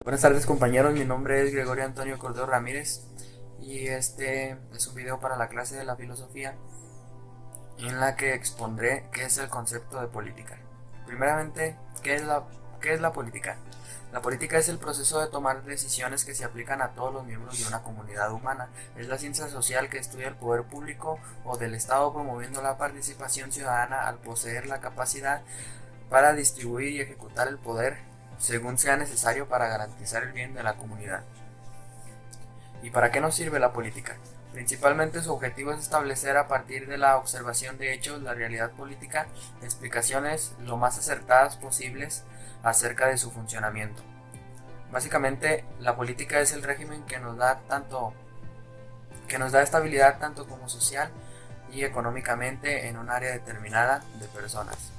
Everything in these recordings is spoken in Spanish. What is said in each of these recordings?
Buenas tardes compañeros, mi nombre es Gregorio Antonio Cordero Ramírez y este es un video para la clase de la filosofía en la que expondré qué es el concepto de política. Primeramente, qué es la política? La política es el proceso de tomar decisiones que se aplican a todos los miembros de una comunidad humana. Es la ciencia social que estudia el poder público o del Estado promoviendo la participación ciudadana al poseer la capacidad para distribuir y ejecutar el poder según sea necesario para garantizar el bien de la comunidad. ¿Y para qué nos sirve la política? Principalmente su objetivo es establecer a partir de la observación de hechos la realidad política, explicaciones lo más acertadas posibles acerca de su funcionamiento. Básicamente, la política es el régimen que nos da estabilidad tanto como social y económicamente en un área determinada de personas.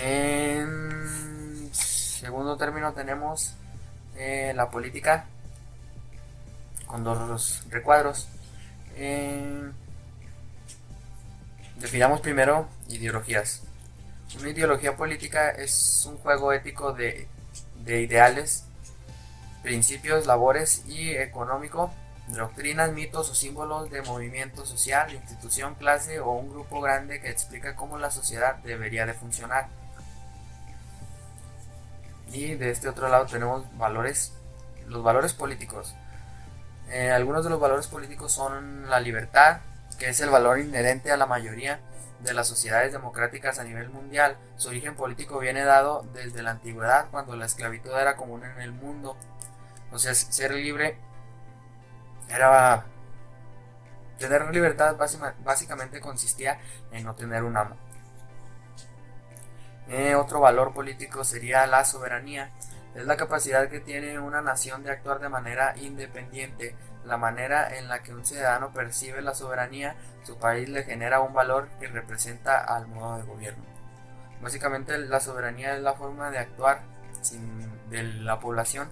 En segundo término tenemos la política con dos recuadros. Definamos primero ideologías. Una ideología política es un juego ético de ideales, principios, labores y económico, doctrinas, mitos o símbolos de movimiento social, institución, clase o un grupo grande que explica cómo la sociedad debería de funcionar. Y de este otro lado tenemos valores, los valores políticos. Algunos de los valores políticos son la libertad, que es el valor inherente a la mayoría de las sociedades democráticas a nivel mundial. Su origen político viene dado desde la antigüedad, cuando la esclavitud era común en el mundo. O sea, ser libre era... Tener libertad básicamente consistía en no tener un amo. Otro valor político sería la soberanía. Es la capacidad que tiene una nación de actuar de manera independiente. La manera en la que un ciudadano percibe la soberanía, su país le genera un valor que representa al modo de gobierno. Básicamente la soberanía es la forma de actuar de la población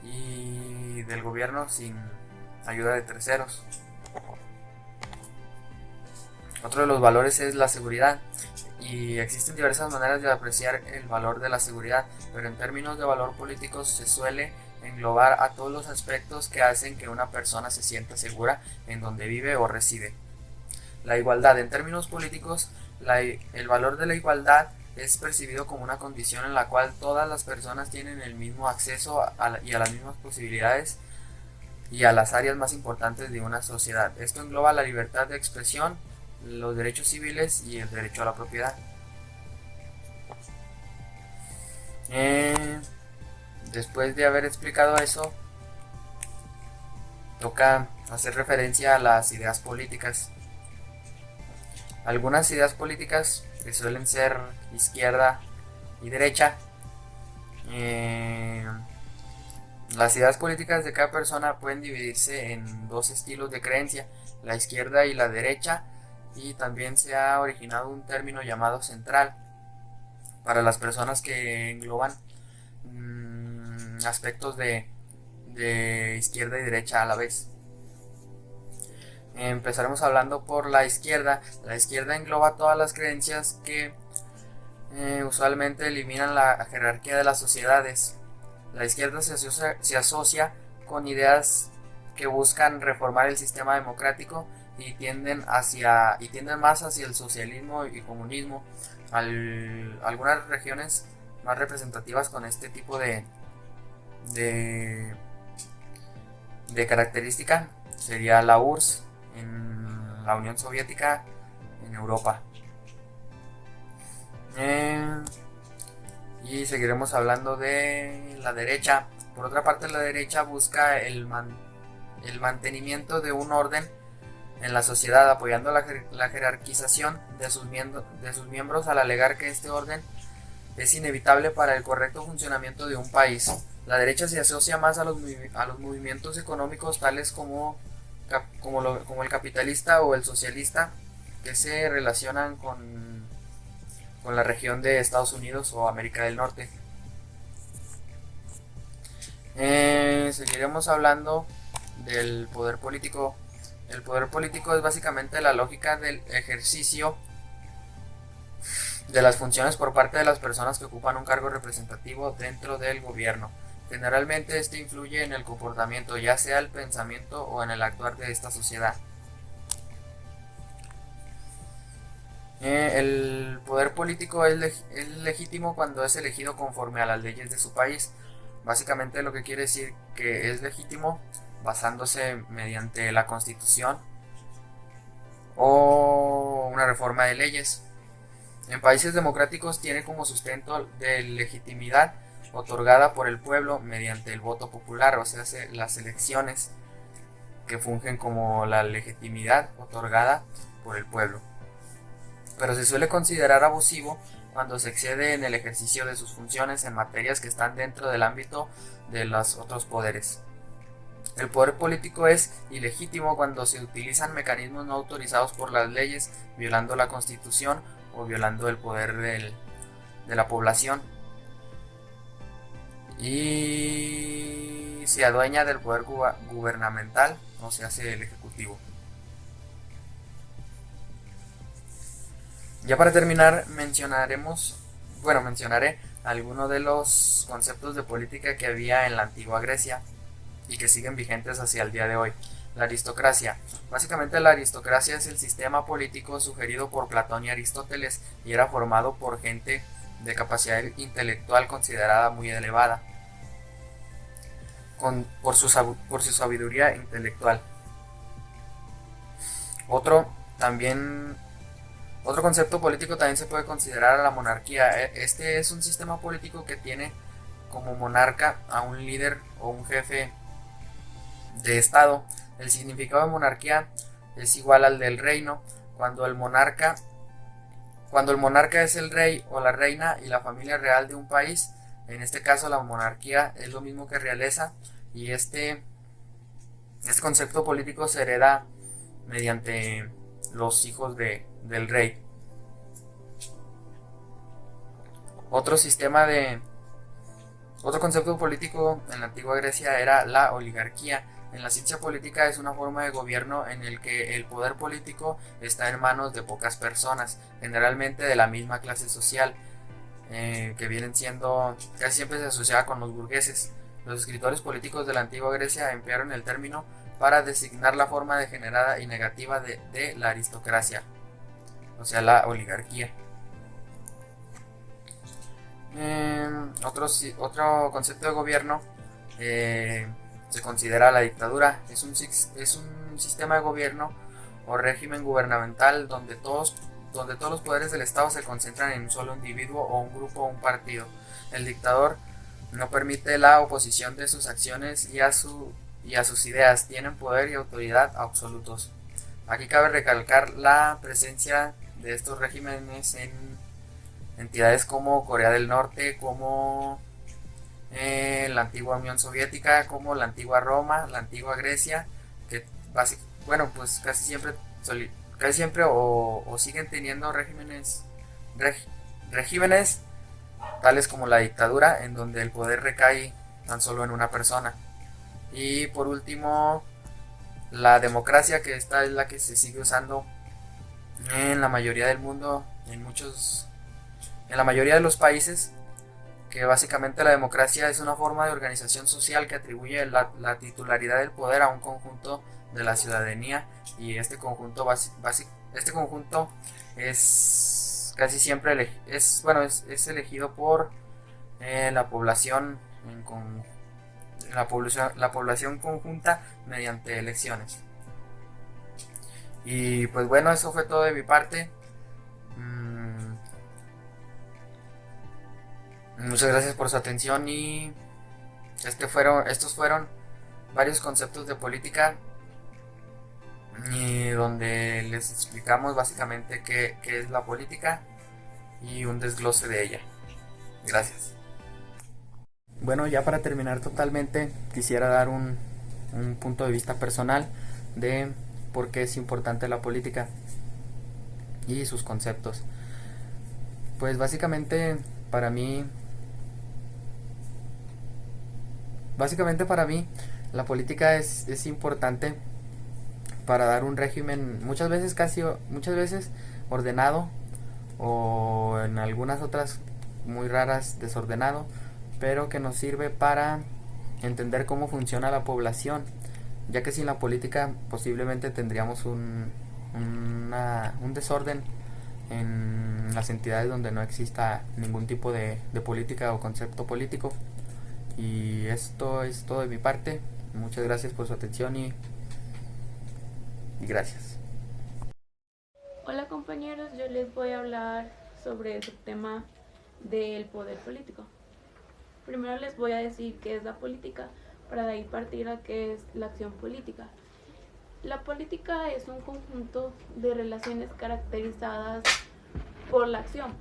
y del gobierno sin ayuda de terceros. Otro de los valores es la seguridad. Y existen diversas maneras de apreciar el valor de la seguridad, pero en términos de valor político se suele englobar a todos los aspectos que hacen que una persona se sienta segura en donde vive o reside. La igualdad. En términos políticos, el valor de la igualdad es percibido como una condición en la cual todas las personas tienen el mismo acceso y a las mismas posibilidades y a las áreas más importantes de una sociedad. Esto engloba la libertad de expresión, los derechos civiles y el derecho a la propiedad. Después de haber explicado eso, toca hacer referencia a las ideas políticas. Algunas ideas políticas que suelen ser izquierda y derecha. Las ideas políticas de cada persona pueden dividirse en dos estilos de creencia, la izquierda y la derecha, y también se ha originado un término llamado central para las personas que engloban aspectos de izquierda y derecha a la vez. Empezaremos hablando por la izquierda. La izquierda engloba todas las creencias que usualmente eliminan la jerarquía de las sociedades. La izquierda se asocia con ideas que buscan reformar el sistema democrático y tienden más hacia el socialismo y comunismo. Algunas regiones más representativas con este tipo de característica sería la URSS en la Unión Soviética en Europa. Y seguiremos hablando de la derecha. Por otra parte, la derecha busca el mantenimiento de un orden en la sociedad, apoyando la jerarquización de sus miembros al alegar que este orden es inevitable para el correcto funcionamiento de un país. La derecha se asocia más a los movimientos económicos tales como el capitalista o el socialista, que se relacionan con la región de Estados Unidos o América del Norte. Seguiremos hablando del poder político. El poder político es básicamente la lógica del ejercicio de las funciones por parte de las personas que ocupan un cargo representativo dentro del gobierno. Generalmente este influye en el comportamiento, ya sea el pensamiento o en el actuar de esta sociedad. El poder político es legítimo cuando es elegido conforme a las leyes de su país. Básicamente lo que quiere decir que es legítimo basándose mediante la Constitución o una reforma de leyes. En países democráticos tiene como sustento de legitimidad otorgada por el pueblo mediante el voto popular, o sea, las elecciones que fungen como la legitimidad otorgada por el pueblo. Pero se suele considerar abusivo cuando se excede en el ejercicio de sus funciones en materias que están dentro del ámbito de los otros poderes. El poder político es ilegítimo cuando se utilizan mecanismos no autorizados por las leyes, violando la Constitución o violando el poder de la población, y se adueña del poder gubernamental, o se hace el ejecutivo. Ya para terminar mencionaré algunos de los conceptos de política que había en la antigua Grecia y que siguen vigentes hacia el día de hoy. La aristocracia. Básicamente la aristocracia es el sistema político sugerido por Platón y Aristóteles y era formado por gente de capacidad intelectual considerada muy elevada, por su sabiduría intelectual. Otro concepto político también se puede considerar a la monarquía. Este es un sistema político que tiene como monarca a un líder o un jefe de estado. El significado de monarquía es igual al del reino. Cuando el monarca es el rey o la reina y la familia real de un país, en este caso la monarquía es lo mismo que realeza, y este concepto político se hereda mediante los hijos del rey. Otro concepto político en la antigua Grecia era la oligarquía. En la ciencia política es una forma de gobierno en el que el poder político está en manos de pocas personas, generalmente de la misma clase social, que vienen siendo, casi siempre se asocia con los burgueses. Los escritores políticos de la antigua Grecia emplearon el término para designar la forma degenerada y negativa de la aristocracia, o sea, la oligarquía. Otro concepto de gobierno se considera la dictadura. Es un sistema de gobierno o régimen gubernamental donde todos los poderes del Estado se concentran en un solo individuo o un grupo o un partido. El dictador no permite la oposición de sus acciones y a sus ideas. Tienen poder y autoridad absolutos. Aquí cabe recalcar la presencia de estos regímenes en entidades como Corea del Norte, como la antigua Unión Soviética, como la antigua Roma, la antigua Grecia, que pues casi siempre o siguen teniendo regímenes tales como la dictadura, en donde el poder recae tan solo en una persona. Y por último, la democracia, que esta es la que se sigue usando en la mayoría del mundo, en la mayoría de los países, que básicamente la democracia es una forma de organización social que atribuye la titularidad del poder a un conjunto de la ciudadanía, y este conjunto es casi siempre es elegido por la población la población conjunta mediante elecciones. Y pues bueno, eso fue todo de mi parte. Muchas gracias por su atención, y estos fueron varios conceptos de política, y donde les explicamos básicamente qué es la política y un desglose de ella. Gracias. Bueno, ya para terminar totalmente, quisiera dar un punto de vista personal de por qué es importante la política y sus conceptos. Pues básicamente para mí la política es importante para dar un régimen muchas veces ordenado o en algunas otras muy raras desordenado, pero que nos sirve para entender cómo funciona la población, ya que sin la política posiblemente tendríamos un desorden en las entidades donde no exista ningún tipo de política o concepto político. Y esto es todo de mi parte. Muchas gracias por su atención y gracias. Hola compañeros, yo les voy a hablar sobre el tema del poder político. Primero les voy a decir qué es la política, para de ahí partir a qué es la acción política. La política es un conjunto de relaciones caracterizadas por la acción,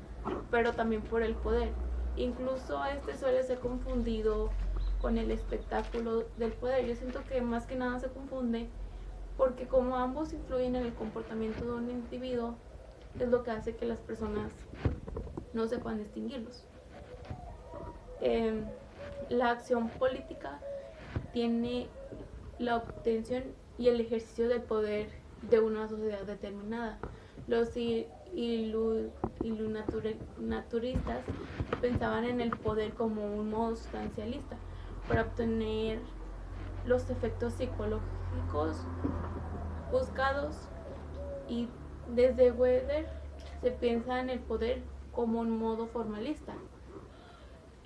pero también por el poder. Incluso este suele ser confundido con el espectáculo del poder. Yo siento que más que nada se confunde porque como ambos influyen en el comportamiento de un individuo, es lo que hace que las personas no sepan distinguirlos. Eh, la acción política tiene la obtención y el ejercicio del poder de una sociedad determinada. Los ilunaturistas pensaban en el poder como un modo sustancialista para obtener los efectos psicológicos buscados, y desde Weber se piensa en el poder como un modo formalista.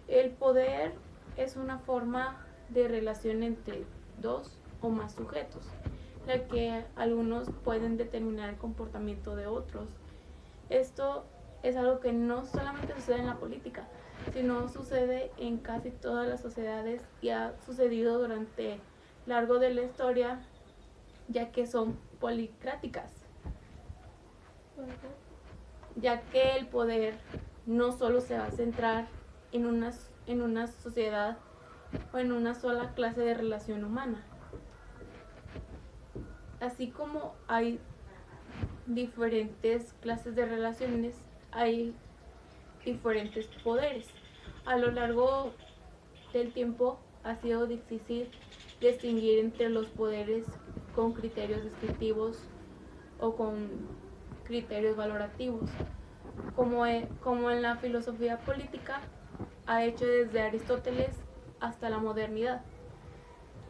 El poder es una forma de relación entre dos o más sujetos, la que algunos pueden determinar el comportamiento de otros. Esto es algo que no solamente sucede en la política, sino sucede en casi todas las sociedades y ha sucedido durante largo de la historia, ya que son policráticas, ya que el poder no solo se va a centrar en una sociedad o en una sola clase de relación humana. Así como hay diferentes clases de relaciones, hay diferentes poderes. A lo largo del tiempo ha sido difícil distinguir entre los poderes con criterios descriptivos o con criterios valorativos, como en la filosofía política ha hecho desde Aristóteles hasta la modernidad.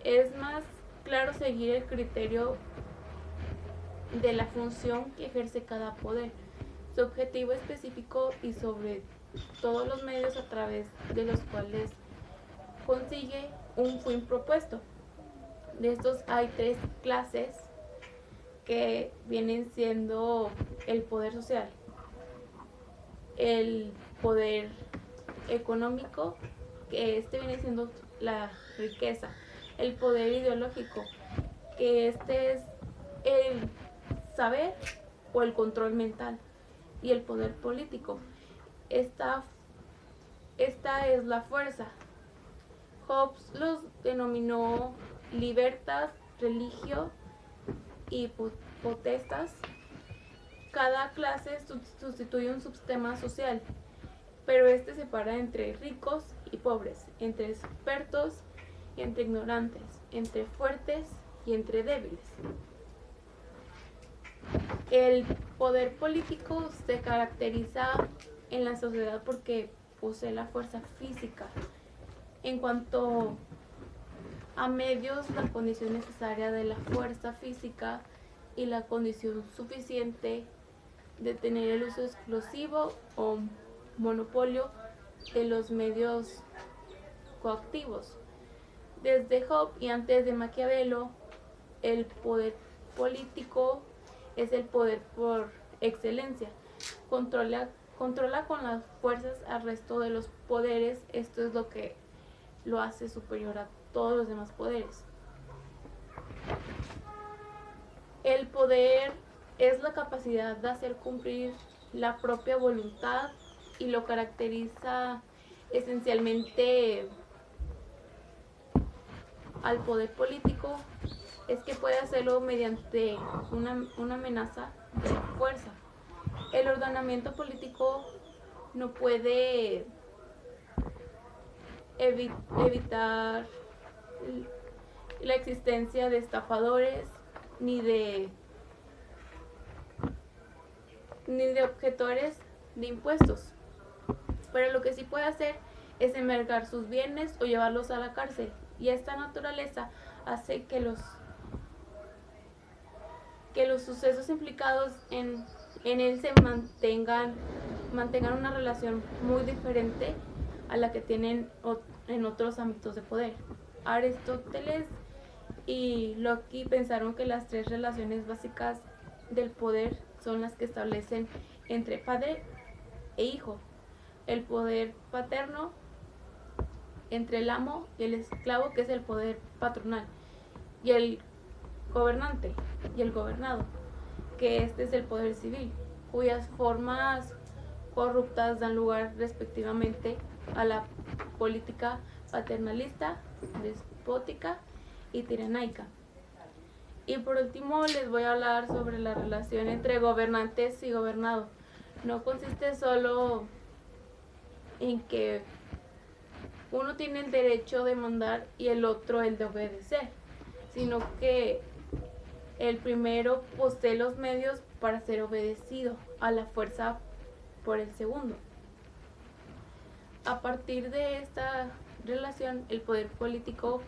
Es más claro seguir el criterio de la función que ejerce cada poder, su objetivo específico y sobre todos los medios a través de los cuales consigue un fin propuesto. De estos hay tres clases que vienen siendo el poder social, el poder económico, que este viene siendo la riqueza, el poder ideológico, que este es el saber o el control mental, y el poder político. Esta, esta es la fuerza. Hobbes los denominó libertas, religio y potestas. Cada clase sustituye un subsistema social, pero este separa entre ricos y pobres, entre expertos y entre ignorantes, entre fuertes y entre débiles. El poder político se caracteriza en la sociedad porque posee la fuerza física. En cuanto a medios, la condición necesaria de la fuerza física y la condición suficiente de tener el uso exclusivo o monopolio de los medios coactivos. Desde Hobbes y antes de Maquiavelo, el poder político es el poder por excelencia. Controla con las fuerzas al resto de los poderes. Esto es lo que lo hace superior a todos los demás poderes. El poder es la capacidad de hacer cumplir la propia voluntad y lo caracteriza esencialmente al poder político es que puede hacerlo mediante una amenaza de fuerza. El ordenamiento político no puede evitar la existencia de estafadores ni de objetores de impuestos. Pero lo que sí puede hacer es embargar sus bienes o llevarlos a la cárcel. Y esta naturaleza hace que los sucesos implicados en él se mantengan una relación muy diferente a la que tienen en otros ámbitos de poder. Aristóteles y Locke pensaron que las tres relaciones básicas del poder son las que establecen entre padre e hijo. El poder paterno entre el amo y el esclavo, que es el poder patronal, y el gobernante y el gobernado, que este es el poder civil, cuyas formas corruptas dan lugar respectivamente a la política paternalista, despótica y tiránaica. Y por último les voy a hablar sobre la relación entre gobernantes y gobernado. No consiste solo en que uno tiene el derecho de mandar y el otro el de obedecer, sino que el primero posee los medios para ser obedecido a la fuerza por el segundo. A partir de esta relación, el poder político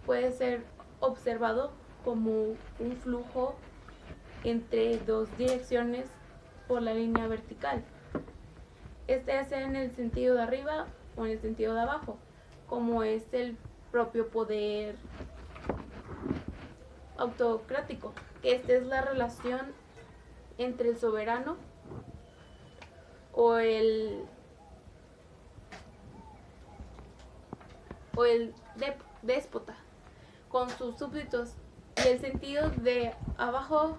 puede ser observado como un flujo entre dos direcciones por la línea vertical. Este sea en el sentido de arriba o en el sentido de abajo, como es el propio poder autocrático, que esta es la relación entre el soberano o el déspota con sus súbditos, y el sentido de abajo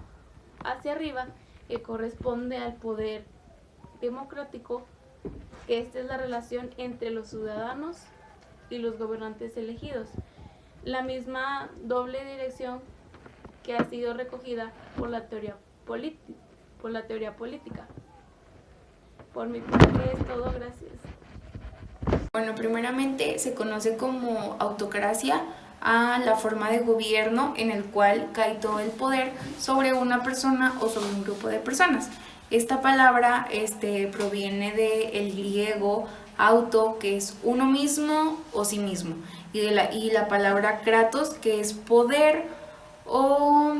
hacia arriba, que corresponde al poder democrático, que esta es la relación entre los ciudadanos y los gobernantes elegidos. La misma doble dirección que ha sido recogida por la teoría política. Por mi parte es todo, gracias. Bueno, primeramente se conoce como autocracia a la forma de gobierno en el cual cae todo el poder sobre una persona o sobre un grupo de personas. Esta palabra proviene del griego auto, que es uno mismo o sí mismo, y la palabra kratos, que es poder o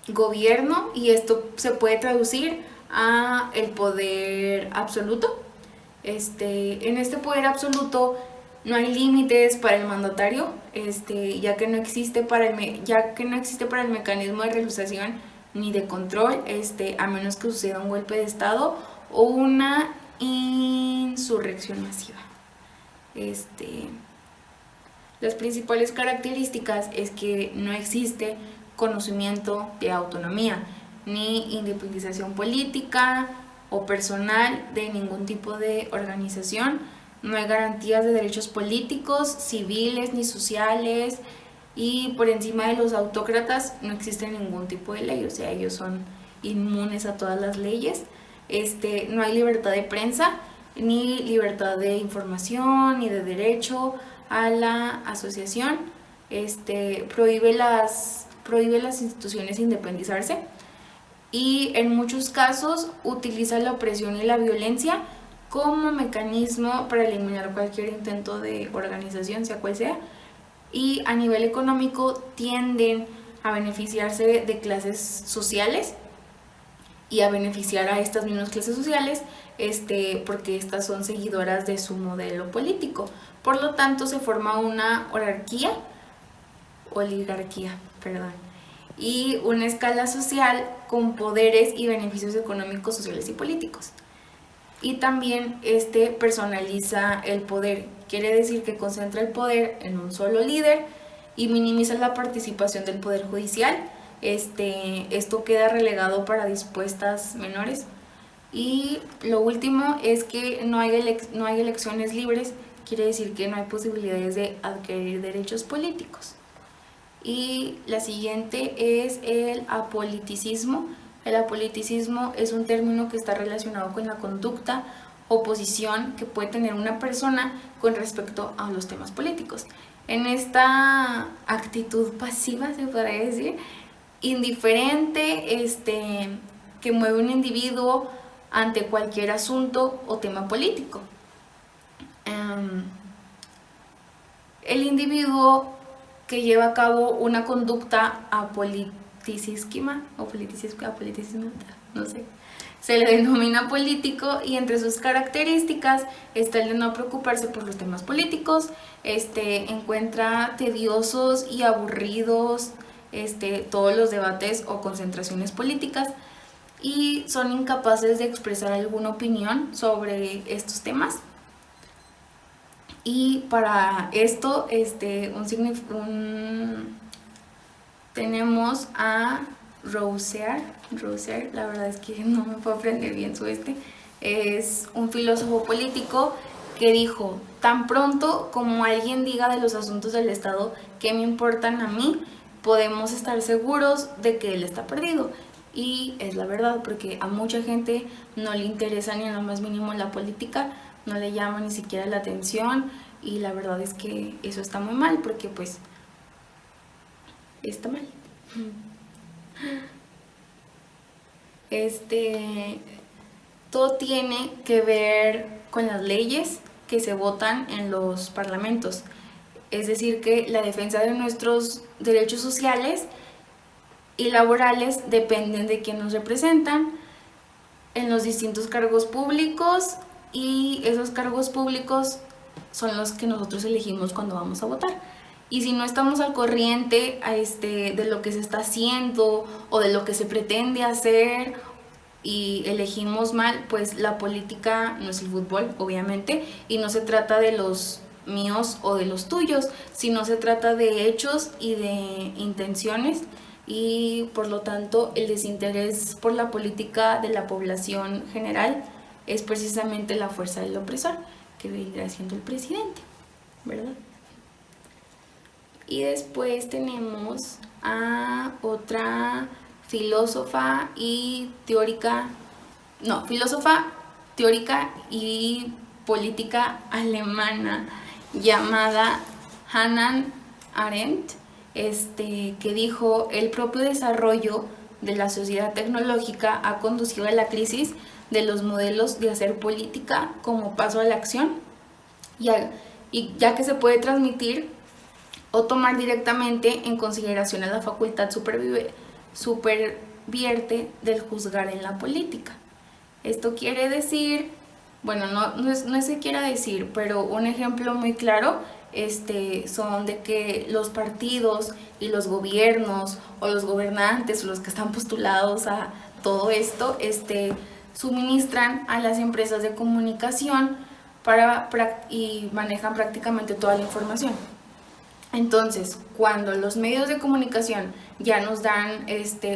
gobierno, y esto se puede traducir a el poder absoluto. En este poder absoluto no hay límites para el mandatario, ya que no existe para el mecanismo de realización ni de control, a menos que suceda un golpe de estado o una insurrección masiva. Las principales características es que no existe conocimiento de autonomía ni independización política o personal de ningún tipo de organización. No hay garantías de derechos políticos, civiles ni sociales, y por encima de los autócratas no existe ningún tipo de ley, o sea, ellos son inmunes a todas las leyes. No hay libertad de prensa, ni libertad de información, ni de derecho a la asociación. Prohíbe las instituciones independizarse, y en muchos casos utiliza la opresión y la violencia como mecanismo para eliminar cualquier intento de organización, sea cual sea. Y a nivel económico tienden a beneficiarse de clases sociales y a beneficiar a estas mismas clases sociales, porque estas son seguidoras de su modelo político. Por lo tanto, se forma una oligarquía, y una escala social con poderes y beneficios económicos, sociales y políticos. Y también personaliza el poder, quiere decir que concentra el poder en un solo líder y minimiza la participación del poder judicial. Esto queda relegado para dispuestas menores. Y lo último es que no hay elecciones libres, quiere decir que no hay posibilidades de adquirir derechos políticos. Y la siguiente es el apoliticismo. El apoliticismo es un término que está relacionado con la conducta o posición que puede tener una persona con respecto a los temas políticos. En esta actitud pasiva, se podría decir, indiferente, que mueve un individuo ante cualquier asunto o tema político. El individuo que lleva a cabo una conducta apoliticisma, no sé, se le denomina político, y entre sus características está el de no preocuparse por los temas políticos, encuentra tediosos y aburridos todos los debates o concentraciones políticas, y son incapaces de expresar alguna opinión sobre estos temas. Y para esto tenemos a Rousseau, la verdad es que no me puedo aprender bien su es un filósofo político que dijo: tan pronto como alguien diga de los asuntos del Estado que me importan a mí, podemos estar seguros de que él está perdido. Y es la verdad, porque a mucha gente no le interesa ni en lo más mínimo la política, no le llama ni siquiera la atención, y la verdad es que eso está muy mal, porque pues está mal. Todo tiene que ver con las leyes que se votan en los parlamentos, es decir, que la defensa de nuestros derechos sociales y laborales dependen de quien nos representan en los distintos cargos públicos, y esos cargos públicos son los que nosotros elegimos cuando vamos a votar. Y si no estamos al corriente de lo que se está haciendo o de lo que se pretende hacer y elegimos mal, pues la política no es el fútbol, obviamente, y no se trata de los míos o de los tuyos, sino se trata de hechos y de intenciones, y por lo tanto el desinterés por la política de la población general es precisamente la fuerza del opresor, que vendrá siendo el presidente, ¿verdad? Y después tenemos a otra filósofa teórica y política alemana llamada Hannah Arendt, que dijo: el propio desarrollo de la sociedad tecnológica ha conducido a la crisis de los modelos de hacer política como paso a la acción, y ya que se puede transmitir o tomar directamente en consideración a la facultad supervierte del juzgar en la política. Esto quiere decir, bueno, no es que quiera decir, pero un ejemplo muy claro son de que los partidos y los gobiernos o los gobernantes o los que están postulados a todo esto suministran a las empresas de comunicación y manejan prácticamente toda la información. Entonces, cuando los medios de comunicación ya nos dan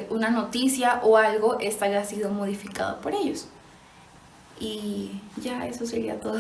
una noticia o algo, esta ya ha sido modificado por ellos. Y ya eso sería todo.